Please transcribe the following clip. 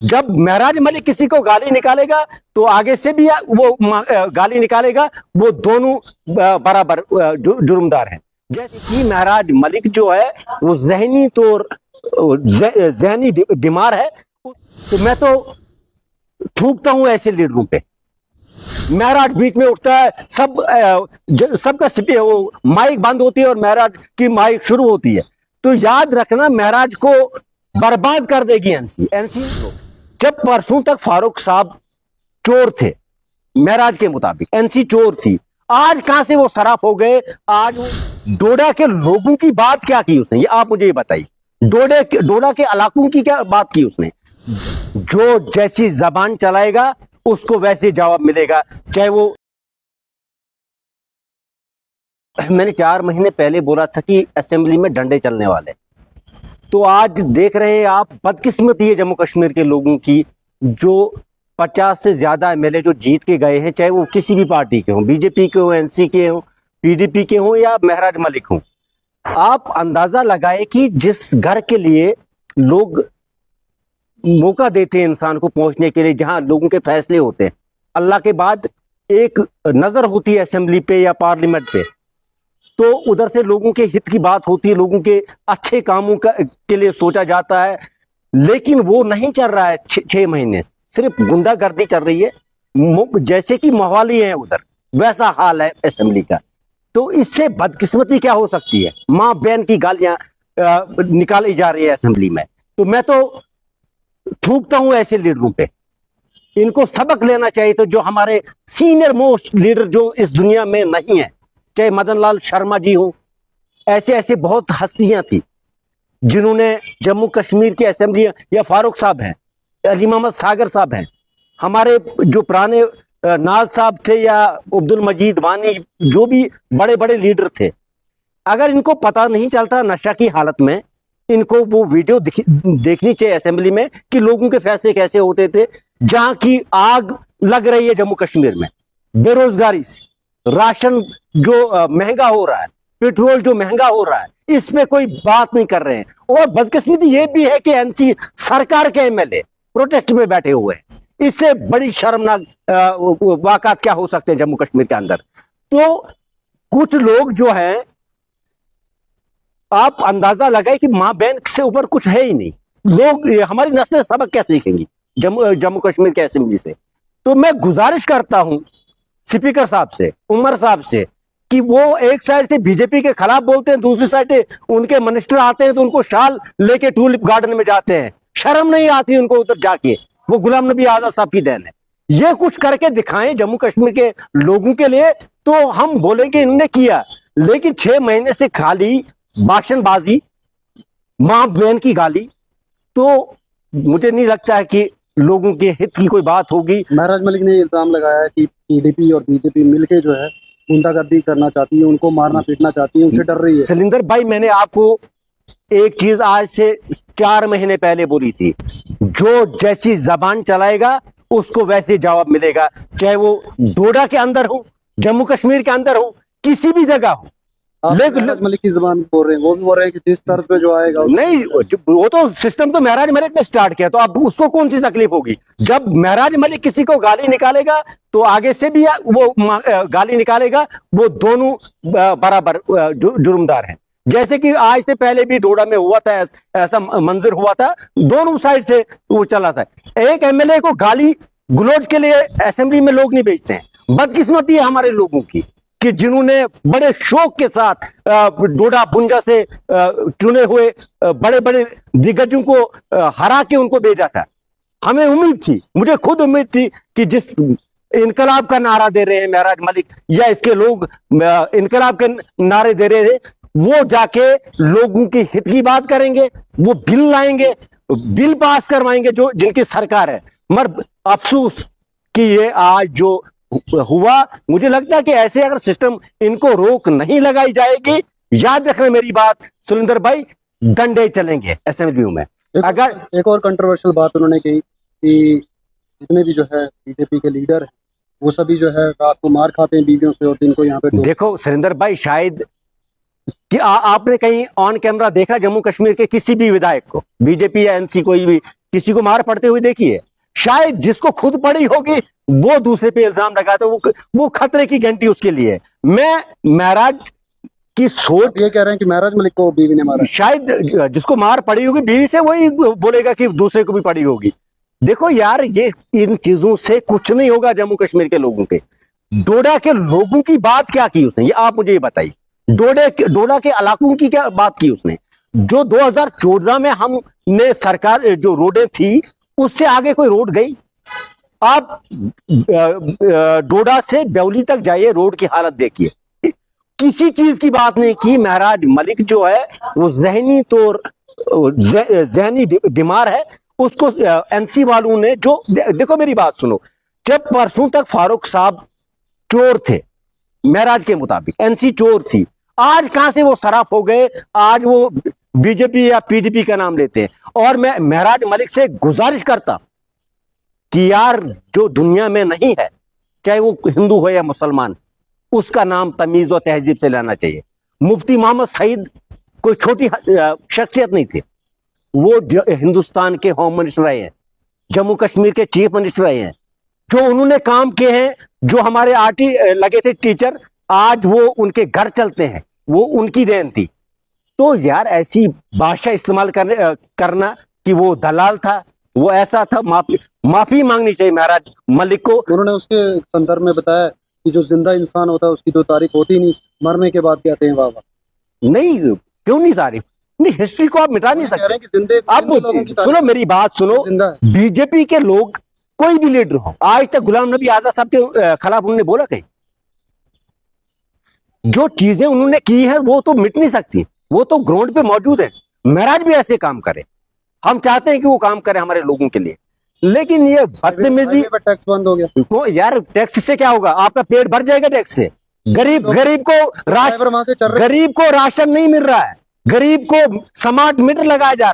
जब महराज मलिक किसी को गाली निकालेगा तो आगे से भी वो गाली निकालेगा, वो दोनों बराबर जुर्मदार हैं। जैसे कि महराज मलिक जो है वो जहनी तौर जहनी बीमार है, तो मैं तो थूकता हूं ऐसे लीडरों पे। महराज बीच में उठता है, सबका वो माइक बंद होती है और महराज की माइक शुरू होती है, तो याद रखना महराज को बर्बाद कर देगी एनसी। जब परसों तक फारूक साहब चोर थे महराज के मुताबिक, एनसी चोर थी, आज कहां से वो सराफ हो गए? आज डोडा के लोगों की बात क्या की उसने, ये आप मुझे बताइए। डोडा के इलाकों की क्या बात की उसने? जो जैसी जबान चलाएगा उसको वैसे जवाब मिलेगा, चाहे वो। मैंने 4 महीने पहले बोला था कि असेंबली में डंडे चलने वाले, तो आज देख रहे हैं आप बदकिस्मती है जम्मू कश्मीर के लोगों की। जो 50 से ज्यादा एमएलए जो जीत के गए हैं, चाहे वो किसी भी पार्टी के हों, बीजेपी के हों, एनसी के हों, पीडीपी के हों या महराज मलिक हों, आप अंदाजा लगाए कि जिस घर के लिए लोग मौका देते हैं इंसान को पहुंचने के लिए, जहां लोगों के फैसले होते हैं, अल्लाह के बाद एक नजर होती है असेंबली पे या पार्लियामेंट पे, तो उधर से लोगों के हित की बात होती है, लोगों के अच्छे कामों के लिए सोचा जाता है, लेकिन वो नहीं चल रहा है। 6 महीने सिर्फ गुंडागर्दी चल रही है, जैसे कि मोहाली है उधर, वैसा हाल है असेंबली का। तो इससे बदकिस्मती क्या हो सकती है? मां बहन की गालियां निकाली जा रही है असेंबली में। तो मैं तो थूकता हूं ऐसे लीडरों पे, इनको सबक लेना चाहिए। तो जो हमारे सीनियर मोस्ट लीडर जो इस दुनिया में नहीं है, चाहे मदन लाल शर्मा जी हो, ऐसे ऐसे बहुत हस्तियां थी जिन्होंने जम्मू कश्मीर की असेंबली, या फारूक साहब हैं, अली मोहम्मद सागर साहब हैं, हमारे जो पुराने नाज साहब थे, या अब्दुल मजीद वानी, जो भी बड़े बड़े लीडर थे, अगर इनको पता नहीं चलता नशा की हालत में, इनको वो वीडियो देखनी चाहिए असेंबली में कि लोगों के फैसले कैसे होते थे। जहां की आग लग रही है जम्मू कश्मीर में, बेरोजगारी से, राशन जो महंगा हो रहा है, पेट्रोल जो महंगा हो रहा है, इस पे कोई बात नहीं कर रहे हैं। और बदकिस्मती ये भी है कि एनसी सरकार के एमएलए प्रोटेस्ट में बैठे हुए हैं। इससे बड़ी शर्मनाक वाकयात क्या हो सकते हैं जम्मू कश्मीर के अंदर? तो कुछ लोग जो हैं, आप अंदाजा लगाए कि मां बहन से ऊपर कुछ है ही नहीं। लोग, हमारी नस्लें सबक क्या सीखेंगी जम्मू कश्मीर के असेंबली से? तो मैं गुजारिश करता हूं स्पीकर साहब से, उमर साहब से, कि वो एक साइड से बीजेपी के खिलाफ बोलते हैं, दूसरी साइड से उनके मिनिस्टर आते हैं तो उनको शाल लेके टूलिप गार्डन में जाते हैं, शर्म नहीं आती उनको उधर जाके? वो गुलाम नबी आजाद साहब की देन है। ये कुछ करके दिखाएं जम्मू कश्मीर के लोगों के लिए, तो हम बोलेंगे इन्होंने किया। लेकिन 6 महीने से खाली भाषणबाजी, मां बहन की गाली, तो मुझे नहीं लगता है कि लोगों के हित की कोई बात होगी। महराज मलिक ने इल्जाम लगाया कि पीडीपी और बीजेपी मिलके जो है गुंडागर्दी करना चाहती है, उनको मारना पीटना चाहती है, उनसे डर रही है। सलिंदर भाई, मैंने आपको एक चीज आज से 4 महीने पहले बोली थी, जो जैसी जबान चलाएगा उसको वैसे जवाब मिलेगा, चाहे वो डोडा के अंदर हो, जम्मू कश्मीर के अंदर हो, किसी भी जगह हो। लेकिन महराज मलिक की जबान बोल रहे हैं, वो भी बोल रहे हैं कि जिस तर्ज पे जो आएगा नहीं, वो तो सिस्टम तो महराज मलिक ने स्टार्ट किया, तो अब उसको कौन सी तकलीफ होगी? जब महराज मलिक किसी को गाली निकालेगा तो आगे से भी वो गाली निकालेगा, वो दोनों बराबर जुर्मदार हैं। जैसे कि आज से पहले भी डोडा में हुआ था, ऐसा मंजर हुआ था, दोनों साइड से वो चला था। एक एमएलए को गाली गलौज के लिए असेंबली में लोग नहीं भेजते हैं। बदकिस्मती है हमारे लोगों की कि जिन्होंने बड़े शौक के साथ डोडा बुंजा से चुने हुए बड़े बड़े दिग्गजों को हरा के उनको भेजा था। हमें उम्मीद थी, मुझे खुद उम्मीद थी कि जिस इनकलाब का नारा दे रहे हैं महराज मलिक, या इसके लोग इनकलाब के नारे दे रहे थे, वो जाके लोगों की हित की बात करेंगे, वो बिल लाएंगे, बिल पास करवाएंगे जो जिनकी सरकार है। मगर अफसोस कि ये आज जो हुआ, मुझे लगता है कि ऐसे अगर सिस्टम इनको रोक नहीं लगाई जाएगी, याद रखना मेरी बात सुलिंदर भाई, डंडे चलेंगे असेंबलियों में। अगर एक और कंट्रोवर्शियल बात उन्होंने कही कि जितने भी जो है बीजेपी के लीडर हैं, वो सभी जो है रात को मार खाते हैं बीवियों से और दिन को यहाँ पे। देखो सुरेंद्र भाई, शायद कि आपने कहीं ऑन कैमरा देखा जम्मू कश्मीर के किसी भी विधायक को, बीजेपी या एनसी कोई भी किसी को मार पड़ते हुए देखी है? शायद जिसको खुद पड़ी होगी वो दूसरे पे इल्जाम लगाते, वो खतरे की घंटी उसके लिए है। मैं महराज की सोच, ये कह रहे हैं कि महराज मलिक को बीवी ने मारा। शायद जिसको मार पड़ी होगी बीवी से, वही बोलेगा कि दूसरे को भी पड़ी होगी। देखो यार, ये इन चीजों से कुछ नहीं होगा जम्मू कश्मीर के लोगों के। डोडा के लोगों की बात क्या की उसने, ये आप मुझे ये बताइए। डोडा के इलाकों की क्या बात की उसने? जो 2014 में हमने सरकार जो रोडें थी उससे आगे कोई रोड गई? आप डोडा से ब्यौली तक जाइए, रोड की हालत देखिए, किसी चीज की बात नहीं की। महराज मलिक जो है वो जहनी बीमार है। उसको एनसी वालों ने जो, देखो मेरी बात सुनो, जब परसों तक फारूक साहब चोर थे महराज के मुताबिक, एनसी चोर थी, आज कहां से वो सराफ हो गए? आज वो बीजेपी या पीडीपी का नाम लेते हैं। और मैं महराज मलिक से गुजारिश करता कि यार, जो दुनिया में नहीं है, चाहे वो हिंदू हो या मुसलमान, उसका नाम तमीज और तहजीब से लेना चाहिए। मुफ्ती मोहम्मद सईद कोई छोटी शख्सियत नहीं थे। वो हिंदुस्तान के होम मिनिस्टर रहे हैं, जम्मू कश्मीर के चीफ मिनिस्टर रहे हैं। जो उन्होंने काम किए हैं, जो हमारे आरटी लगे थे टीचर, आज वो उनके घर चलते हैं, वो उनकी देन थी। तो यार, ऐसी भाषा इस्तेमाल करना कि वो दलाल था, वो ऐसा था, माफी मांगनी चाहिए महराज मलिक को। उन्होंने उसके संदर्भ में बताया कि जो जिंदा इंसान होता है उसकी तो तारीफ होती नहीं, मरने के बाद कहते हैं वाह वाह। नहीं, क्यों नहीं तारीफ? नहीं, हिस्ट्री को आप मिटा नहीं कह रहे हैं सकते। कि जिंदे अब लोगों की सुनो मेरी बात सुनो, जिंदा है। बीजेपी के लोग, कोई भी लीडर हो, आज तक गुलाम नबी आजाद साहब के खिलाफ उन्होंने बोला कहीं? जो चीजें उन्होंने की है वो तो मिट नहीं सकती, वो तो ग्राउंड पे मौजूद है। महराज भी ऐसे काम करे, हम चाहते हैं कि वो काम करे हमारे लोगों के लिए, लेकिन ये बदतमीजी। टैक्स बंद हो गया तो यार, टैक्स से क्या होगा? आपका पेट भर जाएगा टैक्स से? गरीब ड्राइवर वहां से चल रहे, गरीब को राशन नहीं मिल रहा है, गरीब को स्मार्ट मीटर लगाया जा रहा है।